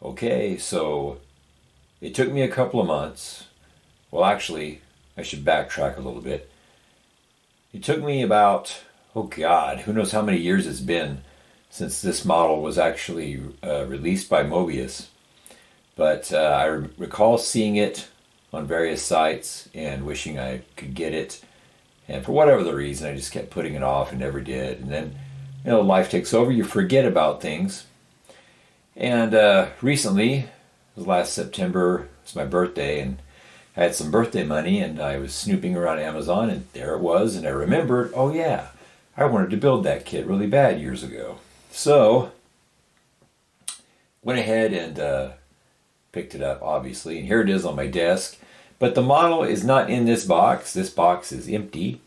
Okay, so it took me a couple of months. Well, actually, I should backtrack a little bit. It took me about, oh God, who knows how many years it's been since this model was actually released by Moebius. But I recall seeing it on various sites and wishing I could get it. And for whatever the reason, I just kept putting it off and never did. And then, life takes over. You forget about things. And recently, it was last September, it was my birthday, and I had some birthday money, and I was snooping around Amazon, and there it was, and I remembered, oh yeah, I wanted to build that kit really bad years ago. So, went ahead and picked it up, obviously, and here it is on my desk. But the model is not in this box. This box is empty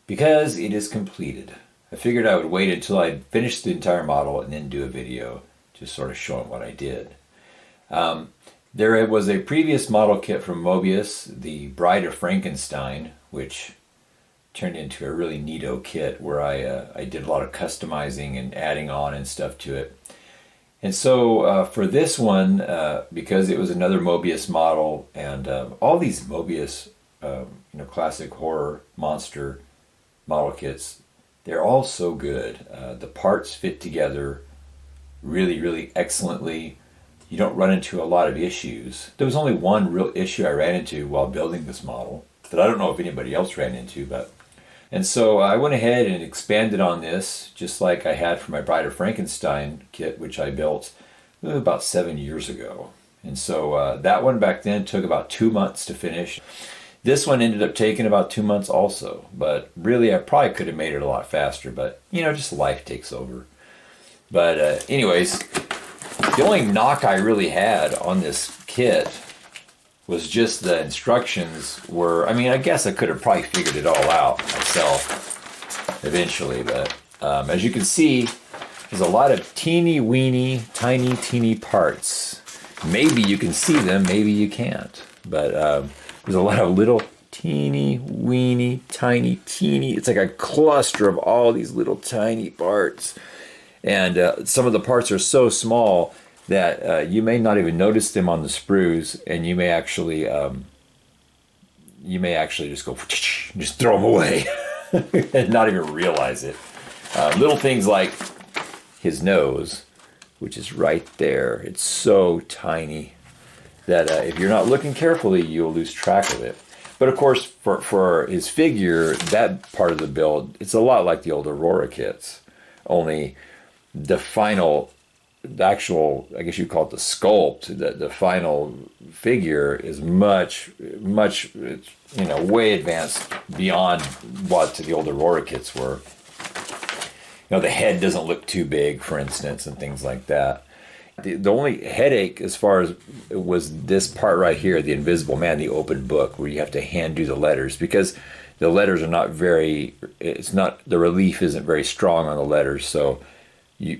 because it is completed. I figured I would wait until I'd finished the entire model and then do a video, just sort of showing what I did. There was a previous model kit from Moebius, the Bride of Frankenstein, which turned into a really neato kit where I did a lot of customizing and adding on and stuff to it. And so for this one, because it was another Moebius model, and all these Moebius, classic horror monster model kits, they're all so good. The parts fit together really, really excellently. You don't run into a lot of issues. There was only one real issue I ran into while building this model that I don't know if anybody else ran into, and so I went ahead and expanded on this, just like I had for my Bride of Frankenstein kit, which I built about 7 years ago. And so that one back then took about 2 months to finish. This one ended up taking about 2 months also, but really I probably could have made it a lot faster, but just life takes over. But anyways, the only knock I really had on this kit was just the instructions were, I guess I could have probably figured it all out myself eventually, but as you can see, there's a lot of teeny weeny, tiny, teeny parts. Maybe you can see them, maybe you can't, but there's a lot of little teeny weeny, tiny, teeny, it's like a cluster of all these little tiny parts. And some of the parts are so small that you may not even notice them on the sprues, and you may actually just go, just throw them away, and not even realize it. Little things like his nose, which is right there. It's so tiny that if you're not looking carefully, you'll lose track of it. But of course, for his figure, that part of the build, it's a lot like the old Aurora kits, only the actual, I guess you call it the sculpt, the final figure is much, way advanced beyond what the old Aurora kits were. The head doesn't look too big, for instance, and things like that. The only headache as far as was this part right here, the Invisible Man, the open book, where you have to hand do the letters, because the letters are not the relief isn't very strong on the letters, so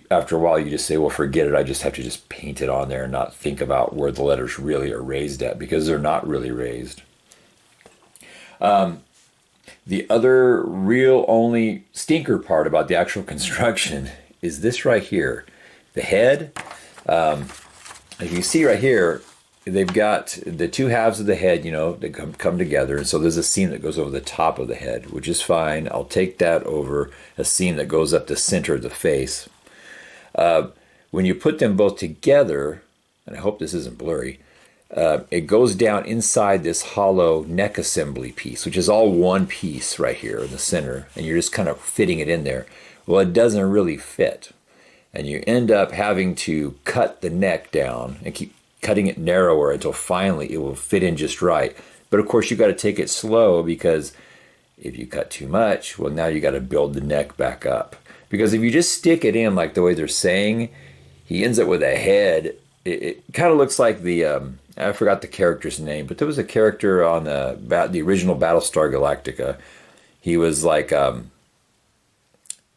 after a while you just say, well, forget it, I just have to just paint it on there and not think about where the letters really are raised at, because they're not really raised. The other real only stinker part about the actual construction is this right here. The head, if you see right here, they've got the two halves of the head, they come together. And so there's a seam that goes over the top of the head, which is fine. I'll take that over a seam that goes up the center of the face. When you put them both together, and I hope this isn't blurry, it goes down inside this hollow neck assembly piece, which is all one piece right here in the center, and you're just kind of fitting it in there. Well, it doesn't really fit, and you end up having to cut the neck down and keep cutting it narrower until finally it will fit in just right. But of course, you got to take it slow, because if you cut too much, well, now you got to build the neck back up. Because if you just stick it in like the way they're saying, he ends up with a head. It kind of looks like I forgot the character's name, but there was a character on the original Battlestar Galactica. He was like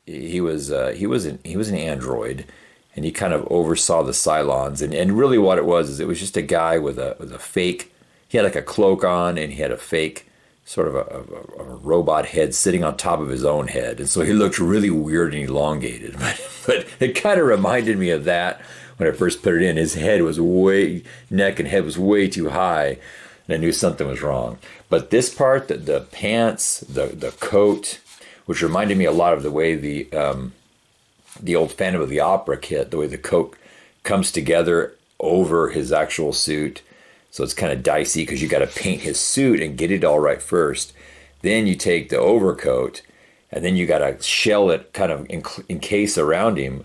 he was an android, and he kind of oversaw the Cylons. And really what it was just a guy with a fake. He had like a cloak on, and he had a fake sort of a robot head sitting on top of his own head. And so he looked really weird and elongated. But it kind of reminded me of that when I first put it in, his neck and head was way too high. And I knew something was wrong. But this part, the pants, the coat, which reminded me a lot of the way the old Phantom of the Opera kit, the way the coat comes together over his actual suit. So it's kind of dicey because you got to paint his suit and get it all right first. Then you take the overcoat and then you got to shell it, kind of encase around him.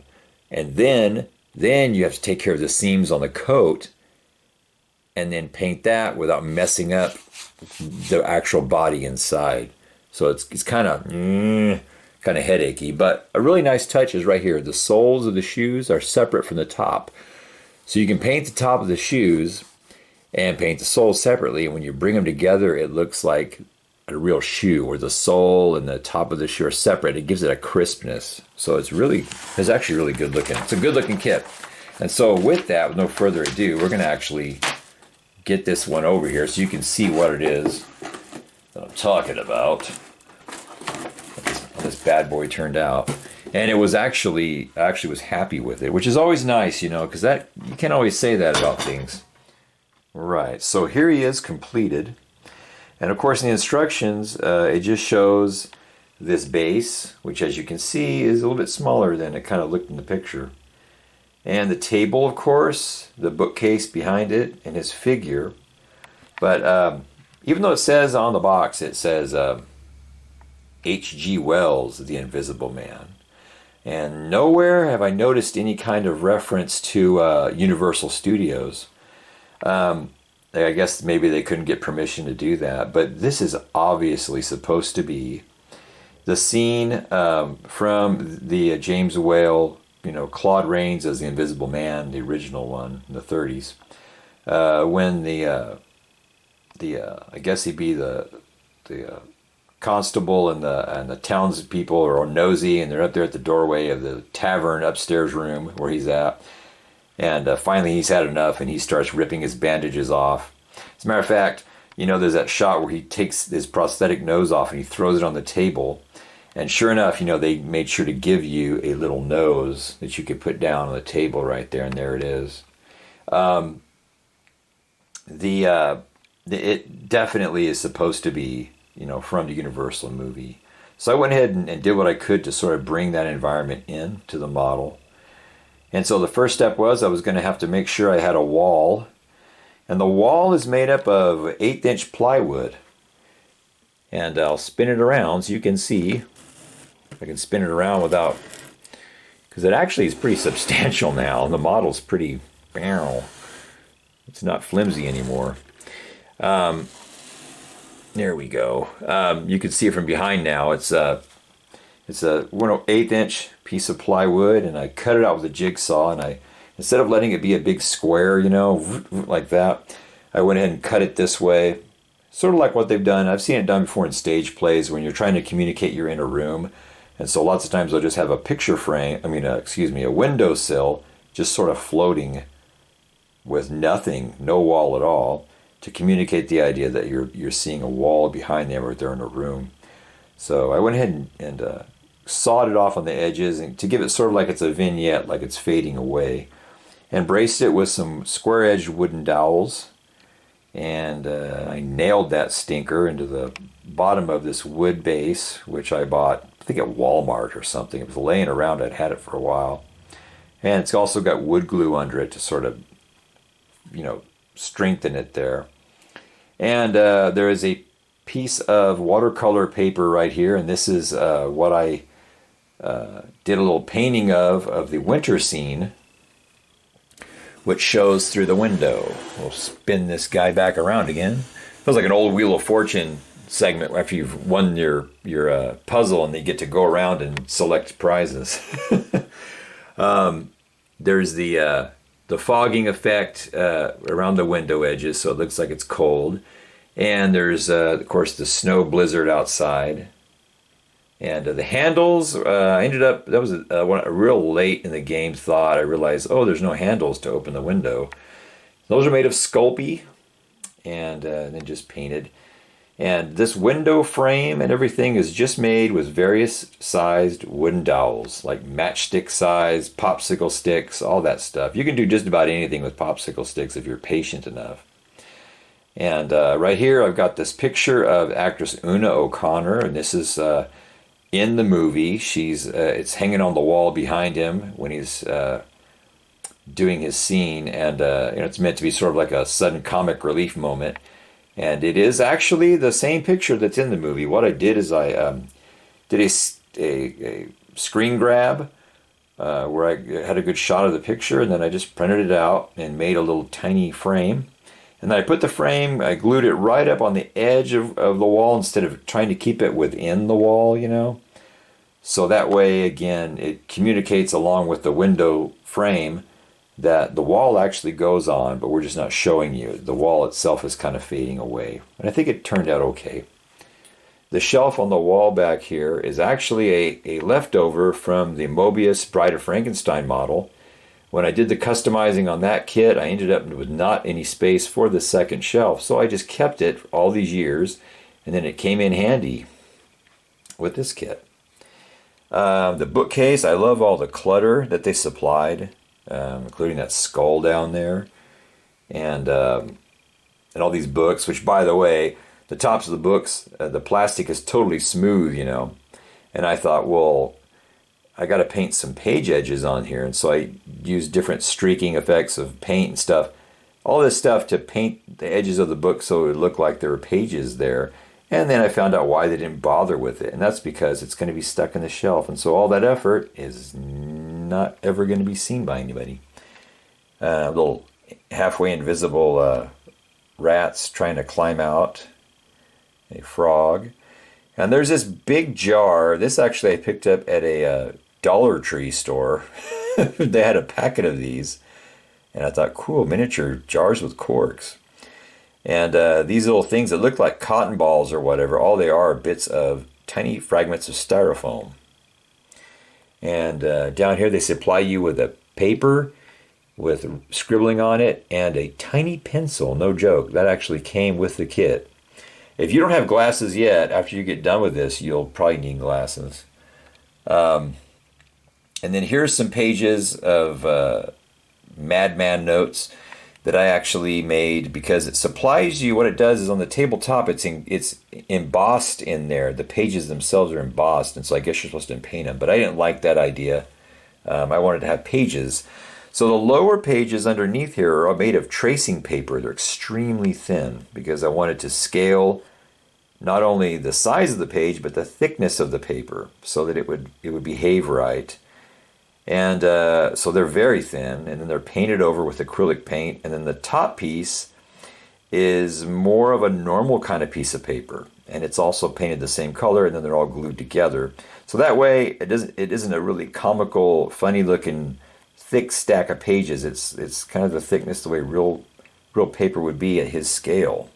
And then you have to take care of the seams on the coat and then paint that without messing up the actual body inside. So it's kind of headachy, but a really nice touch is right here. The soles of the shoes are separate from the top. So you can paint the top of the shoes and paint the soles separately. And when you bring them together, it looks like a real shoe, where the sole and the top of the shoe are separate. It gives it a crispness. So it's actually really good looking. It's a good looking kit. And so with that, with no further ado, we're going to actually get this one over here so you can see what it is that I'm talking about. How this bad boy turned out. And it was actually was happy with it, which is always nice, because that you can't always say that about things. Right, so here he is completed. And of course in the instructions, it just shows this base, which as you can see is a little bit smaller than it kind of looked in the picture. And the table, of course, the bookcase behind it, and his figure. But even though it says on the box, it says H.G. Wells, The Invisible Man. And nowhere have I noticed any kind of reference to Universal Studios. I guess maybe they couldn't get permission to do that. But this is obviously supposed to be the scene from the James Whale, Claude Rains as the Invisible Man, the original one in the 30s. When I guess he'd be the constable and the townspeople are all nosy, and they're up there at the doorway of the tavern upstairs room where he's at. And finally he's had enough and he starts ripping his bandages off. As a matter of fact, there's that shot where he takes his prosthetic nose off and he throws it on the table. And sure enough, they made sure to give you a little nose that you could put down on the table right there, and there it is. It definitely is supposed to be, from the Universal movie. So I went ahead and did what I could to sort of bring that environment in to the model. And so the first step was I was going to have to make sure I had a wall. And the wall is made up of 1/8-inch plywood. And I'll spin it around so you can see. I can spin it around without, because it actually is pretty substantial now. The model's pretty, it's not flimsy anymore. There we go. You can see it from behind now. It's a 1/8-inch piece of plywood, and I cut it out with a jigsaw, and instead of letting it be a big square, like that, I went ahead and cut it this way. Sort of like what they've done. I've seen it done before in stage plays when you're trying to communicate you're in a room. And so lots of times they'll just have a picture frame, a windowsill, just sort of floating with nothing, no wall at all, to communicate the idea that you're seeing a wall behind them or they're in a room. So I went ahead and sawed it off on the edges and to give it sort of like it's a vignette, like it's fading away. And braced it with some square-edged wooden dowels. And I nailed that stinker into the bottom of this wood base, which I bought, I think, at Walmart or something. It was laying around. I'd had it for a while. And it's also got wood glue under it to sort of, strengthen it there. And there is a piece of watercolor paper right here. And this is what I did a little painting of the winter scene, which shows through the window. We'll spin this guy back around again. Feels like an old Wheel of Fortune segment after you've won your puzzle and they get to go around and select prizes. There's the fogging effect around the window edges, so it looks like it's cold. And there's, of course, the snow blizzard outside. And the handles, I ended up, that was a real late in the game thought. I realized, there's no handles to open the window. Those are made of Sculpey and then just painted. And this window frame and everything is just made with various sized wooden dowels, like matchstick size, popsicle sticks, all that stuff. You can do just about anything with popsicle sticks if you're patient enough. And right here, I've got this picture of actress Una O'Connor, and this is in the movie. It's hanging on the wall behind him when he's doing his scene, and it's meant to be sort of like a sudden comic relief moment. And it is actually the same picture that's in the movie. What I did is I did a screen grab where I had a good shot of the picture, and then I just printed it out and made a little tiny frame. And then I put the frame, I glued it right up on the edge of the wall instead of trying to keep it within the wall, So that way, again, it communicates along with the window frame that the wall actually goes on, but we're just not showing you. The wall itself is kind of fading away. And I think it turned out okay. The shelf on the wall back here is actually a leftover from the Moebius Bride of Frankenstein model. When I did the customizing on that kit, I ended up with not any space for the second shelf. So I just kept it for all these years, and then it came in handy with this kit. The bookcase, I love all the clutter that they supplied. Including that skull down there, and all these books. Which, by the way, the tops of the books, the plastic is totally smooth, And I thought, well, I got to paint some page edges on here, and so I used different streaking effects of paint and stuff. All this stuff to paint the edges of the book so it would look like there were pages there. And then I found out why they didn't bother with it, and that's because it's going to be stuck in the shelf, and so all that effort is not ever going to be seen by anybody. Little halfway invisible rats trying to climb out. A frog. And there's this big jar. This actually I picked up at a Dollar Tree store. They had a packet of these. And I thought, cool, miniature jars with corks. And these little things that look like cotton balls or whatever, all they are bits of tiny fragments of styrofoam. And down here they supply you with a paper with scribbling on it and a tiny pencil. No joke. That actually came with the kit. If you don't have glasses yet, after you get done with this, you'll probably need glasses. And then here's some pages of Madman notes that I actually made because it supplies you. What it does is on the tabletop, it's embossed in there. The pages themselves are embossed, and so I guess you're supposed to paint them. But I didn't like that idea. I wanted to have pages. So the lower pages underneath here are made of tracing paper. They're extremely thin because I wanted to scale not only the size of the page but the thickness of the paper so that it would behave right. And so they're very thin, and then they're painted over with acrylic paint, and then the top piece is more of a normal kind of piece of paper, and it's also painted the same color, and then they're all glued together. So that way it isn't a really comical, funny looking thick stack of pages. It's kind of the thickness the way real paper would be at his scale.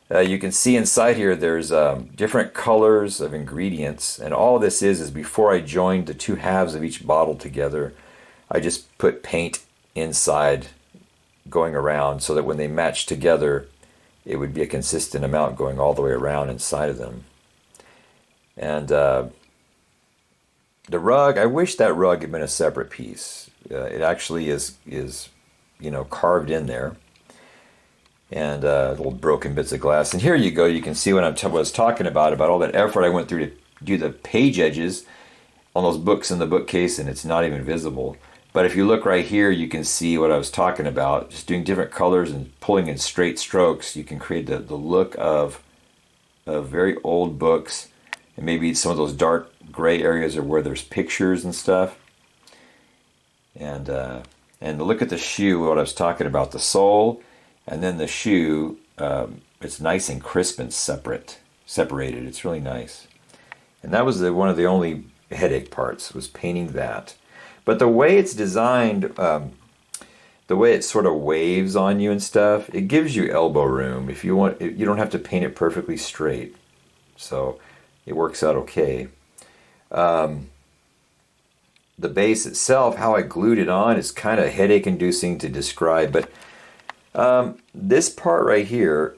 You can see inside here there's different colors of ingredients, and all this is before I joined the two halves of each bottle together, I just put paint inside going around so that when they match together it would be a consistent amount going all the way around inside of them. And the rug, I wish that rug had been a separate piece. It actually is carved in there. And little broken bits of glass. And here you go. You can see what I was talking about all that effort I went through to do the page edges on those books in the bookcase, and it's not even visible. But if you look right here, you can see what I was talking about. Just doing different colors and pulling in straight strokes, you can create the look of very old books, and maybe some of those dark gray areas are where there's pictures and stuff. And look at the shoe, what I was talking about, the sole. And then the shoe, it's nice and crisp and separated. It's really nice. And that was one of the only headache parts, was painting that. But the way it's designed, the way it sort of waves on you and stuff, it gives you elbow room. If you want, you don't have to paint it perfectly straight. So it works out okay. The base itself, how I glued it on, is kind of headache-inducing to describe, but this part right here,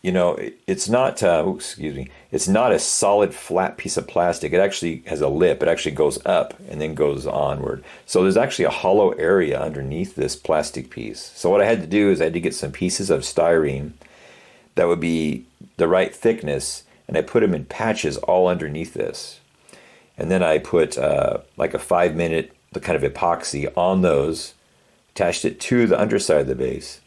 it's not, excuse me, it's not a solid flat piece of plastic. It actually has a lip. It actually goes up and then goes onward. So there's actually a hollow area underneath this plastic piece. So what I had to do is I had to get some pieces of styrene that would be the right thickness, and I put them in patches all underneath this. And then I put like a 5-minute kind of epoxy on those, attached it to the underside of the base.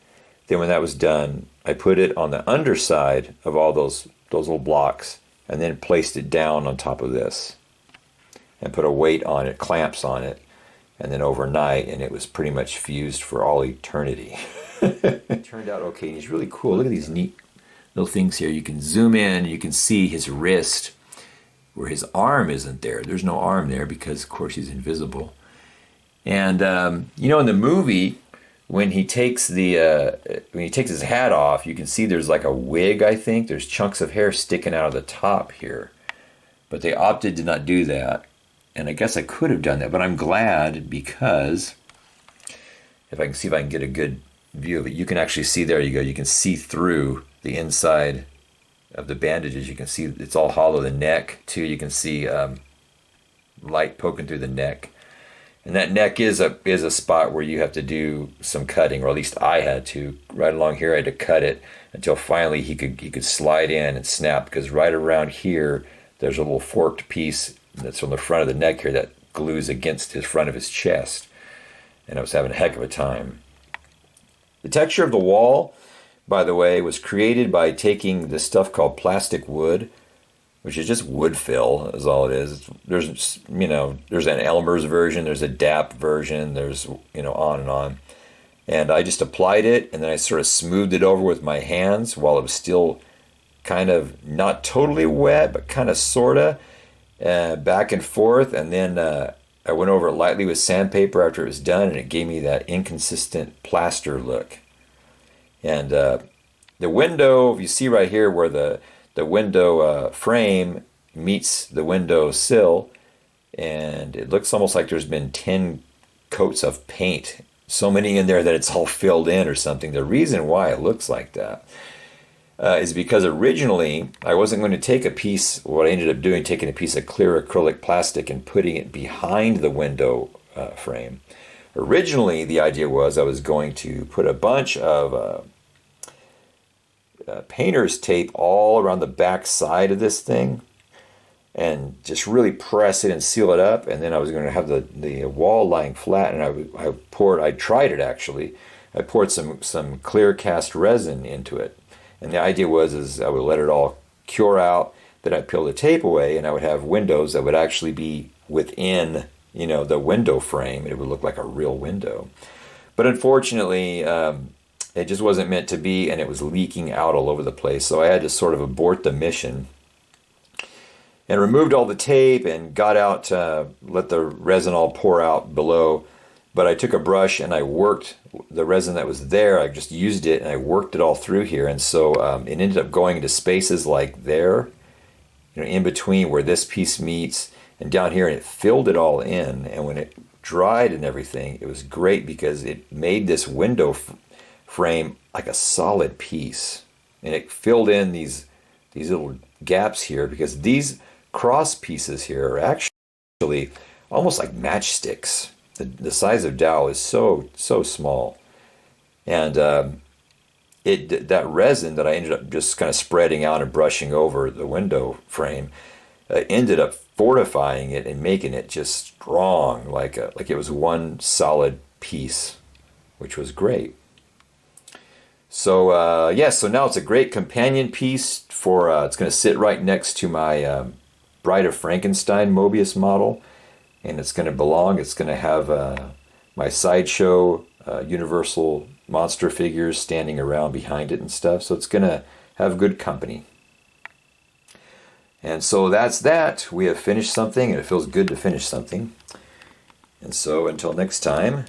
Then when that was done, I put it on the underside of all those little blocks, and then placed it down on top of this and put a weight on it, clamps on it, and then overnight, and it was pretty much fused for all eternity. It turned out okay. He's really cool. Look at these neat little things here. You can zoom in, you can see his wrist where his arm isn't there. There's no arm there because, of course, he's invisible. And in the movie, when he takes his hat off, you can see there's like a wig. I think there's chunks of hair sticking out of the top here, but they opted to not do that. And I guess I could have done that, but I'm glad, because if I can see if I can get a good view of it, you can actually see, there you go, you can see through the inside of the bandages. You can see it's all hollow. The neck too, you can see light poking through the neck. And that neck is a spot where you have to do some cutting, or at least I had to. Right along here, I had to cut it until finally he could slide in and snap, because right around here, there's a little forked piece that's on the front of the neck here that glues against his front of his chest. And I was having a heck of a time. The texture of the wall, by the way, was created by taking this stuff called plastic wood, which is just wood fill, is all it is. There's an Elmer's version, there's a DAP version, there's, on and on. And I just applied it, and then I sort of smoothed it over with my hands while it was still kind of not totally wet, but kind of sorta, back and forth. And then I went over it lightly with sandpaper after it was done, and it gave me that inconsistent plaster look. And the window, if you see right here where the window frame meets the window sill, and it looks almost like there's been 10 coats of paint, so many in there that it's all filled in or something. The reason why it looks like that is because originally I wasn't going to take a piece, what I ended up doing, taking a piece of clear acrylic plastic and putting it behind the window frame. Originally, the idea was I was going to put a bunch of painter's tape all around the back side of this thing and just really press it and seal it up, and then I was going to have the wall lying flat, and I tried it actually. I poured some clear cast resin into it, and the idea was I would let it all cure out, then I'd peel the tape away, and I would have windows that would actually be within the window frame, and it would look like a real window. But unfortunately, it just wasn't meant to be, and it was leaking out all over the place. So I had to sort of abort the mission and removed all the tape and got out, let the resin all pour out below. But I took a brush and I worked the resin that was there. I just used it and I worked it all through here. And so it ended up going into spaces like there, in between where this piece meets and down here, and it filled it all in. And when it dried and everything, it was great because it made this window frame like a solid piece, and it filled in these little gaps here, because these cross pieces here are actually almost like matchsticks. The size of dowel is so small, and that resin that I ended up just kind of spreading out and brushing over the window frame ended up fortifying it and making it just strong, like it was one solid piece, which was great. So so now it's a great companion piece for, it's going to sit right next to my Bride of Frankenstein Moebius model, and it's going to have my sideshow Universal monster figures standing around behind it and stuff, so it's going to have good company. And so that's that. We have finished something, and it feels good to finish something. And so until next time,